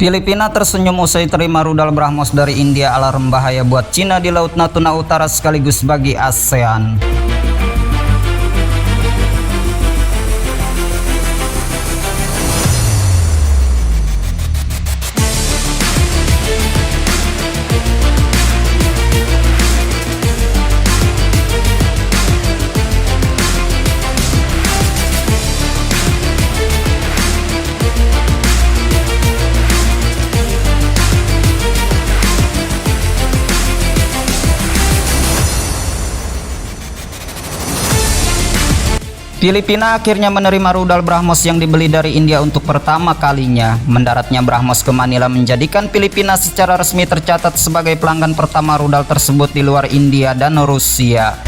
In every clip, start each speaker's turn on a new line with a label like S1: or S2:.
S1: Filipina tersenyum usai terima rudal BrahMos dari India. Alarm bahaya buat Cina di Laut Natuna Utara sekaligus bagi ASEAN. Filipina akhirnya menerima rudal BrahMos yang dibeli dari India untuk pertama kalinya. Mendaratnya BrahMos ke Manila menjadikan Filipina secara resmi tercatat sebagai pelanggan pertama rudal tersebut di luar India dan Rusia.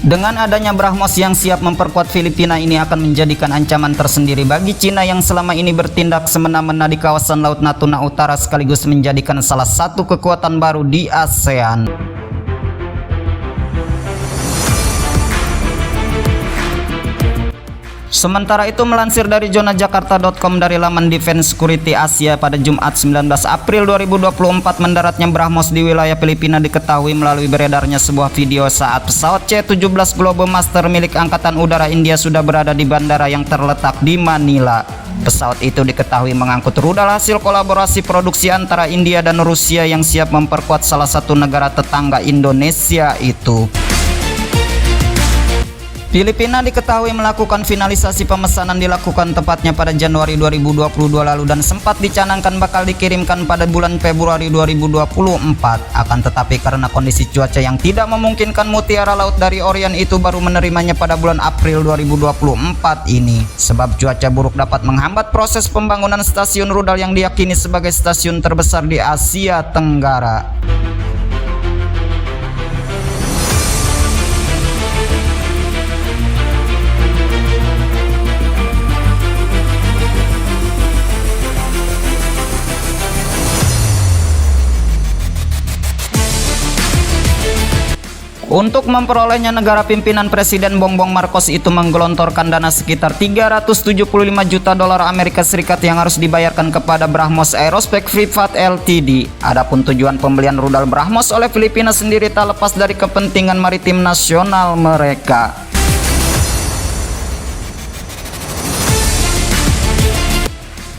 S1: Dengan adanya BrahMos yang siap memperkuat Filipina ini akan menjadikan ancaman tersendiri bagi Cina yang selama ini bertindak semena-mena di kawasan Laut Natuna Utara sekaligus menjadikan salah satu kekuatan baru di ASEAN. Sementara itu, melansir dari zonajakarta.com dari laman Defense Security Asia pada Jumat 19 April 2024, mendaratnya BrahMos di wilayah Filipina diketahui melalui beredarnya sebuah video saat pesawat C-17 Globemaster milik Angkatan Udara India sudah berada di bandara yang terletak di Manila. Pesawat itu diketahui mengangkut rudal hasil kolaborasi produksi antara India dan Rusia yang siap memperkuat salah satu negara tetangga Indonesia itu. Filipina diketahui melakukan finalisasi pemesanan dilakukan tepatnya pada Januari 2022 lalu dan sempat dicanangkan bakal dikirimkan pada bulan Februari 2024. Akan tetapi karena kondisi cuaca yang tidak memungkinkan, Mutiara Laut dari Orion itu baru menerimanya pada bulan April 2024 ini. Sebab cuaca buruk dapat menghambat proses pembangunan stasiun rudal yang diyakini sebagai stasiun terbesar di Asia Tenggara. Untuk memperolehnya, negara pimpinan Presiden Bongbong Marcos itu menggelontorkan dana sekitar 375 juta dolar Amerika Serikat yang harus dibayarkan kepada BrahMos Aerospace Privat Ltd. Adapun tujuan pembelian rudal BrahMos oleh Filipina sendiri tak lepas dari kepentingan maritim nasional mereka.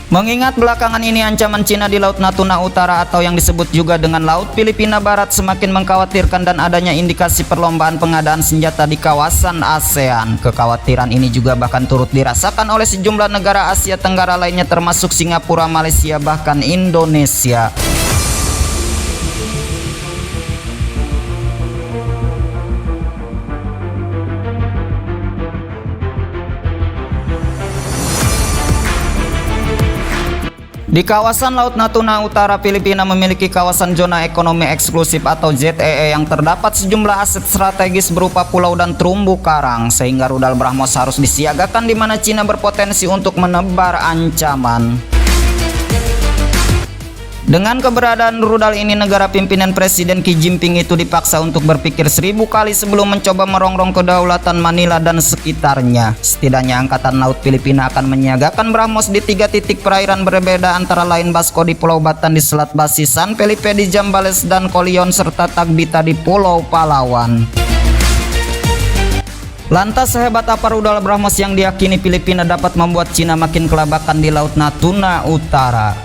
S1: Mengingat belakangan ini ancaman Cina di Laut Natuna Utara atau yang disebut juga dengan Laut Filipina Barat semakin mengkhawatirkan dan adanya indikasi perlombaan pengadaan senjata di kawasan ASEAN. Kekhawatiran ini juga bahkan turut dirasakan oleh sejumlah negara Asia Tenggara lainnya termasuk Singapura, Malaysia, bahkan Indonesia. Di kawasan Laut Natuna Utara, Filipina memiliki kawasan zona ekonomi eksklusif atau ZEE yang terdapat sejumlah aset strategis berupa pulau dan terumbu karang, sehingga rudal BrahMos harus disiagakan di mana Cina berpotensi untuk menebar ancaman. Dengan keberadaan rudal ini, negara pimpinan Presiden Xi Jinping itu dipaksa untuk berpikir 1000 kali sebelum mencoba merongrong kedaulatan Manila dan sekitarnya. Setidaknya Angkatan Laut Filipina akan menyiagakan BrahMos di 3 titik perairan berbeda, antara lain Basco di Pulau Batan di Selat Basi, San Felipe di Zambales dan Colion, serta Tagbita di Pulau Palawan. Lantas sehebat apa rudal BrahMos yang diyakini Filipina dapat membuat Cina makin kelabakan di Laut Natuna Utara?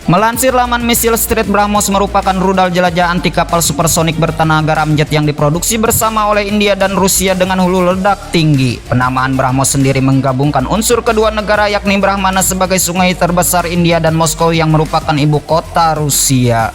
S1: Melansir laman Missile Street, BrahMos merupakan rudal jelajah anti kapal supersonik bertenaga ramjet yang diproduksi bersama oleh India dan Rusia dengan hulu ledak tinggi. Penamaan BrahMos sendiri menggabungkan unsur kedua negara, yakni Brahmana sebagai sungai terbesar India dan Moskow yang merupakan ibu kota Rusia.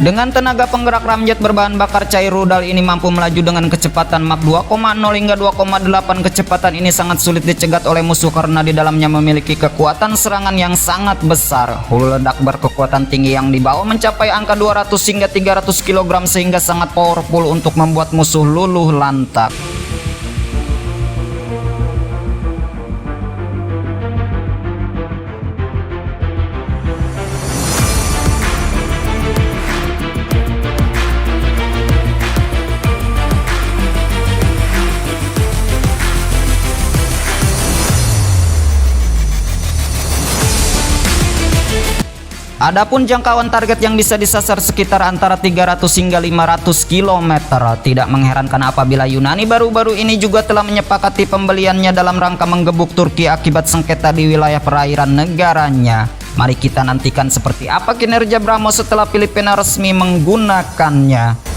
S1: Dengan tenaga penggerak ramjet berbahan bakar cair rudal ini mampu melaju dengan kecepatan Mach 2,0 hingga 2,8. Kecepatan ini sangat sulit dicegat oleh musuh karena di dalamnya memiliki kekuatan serangan yang sangat besar. Hulu ledak berkekuatan tinggi yang dibawa mencapai angka 200 hingga 300 kg sehingga sangat powerful untuk membuat musuh luluh lantak. Adapun jangkauan target yang bisa disasar sekitar antara 300 hingga 500 km. Tidak mengherankan apabila Yunani baru-baru ini juga telah menyepakati pembeliannya dalam rangka menggebuk Turki akibat sengketa di wilayah perairan negaranya. Mari kita nantikan seperti apa kinerja BrahMos setelah Filipina resmi menggunakannya.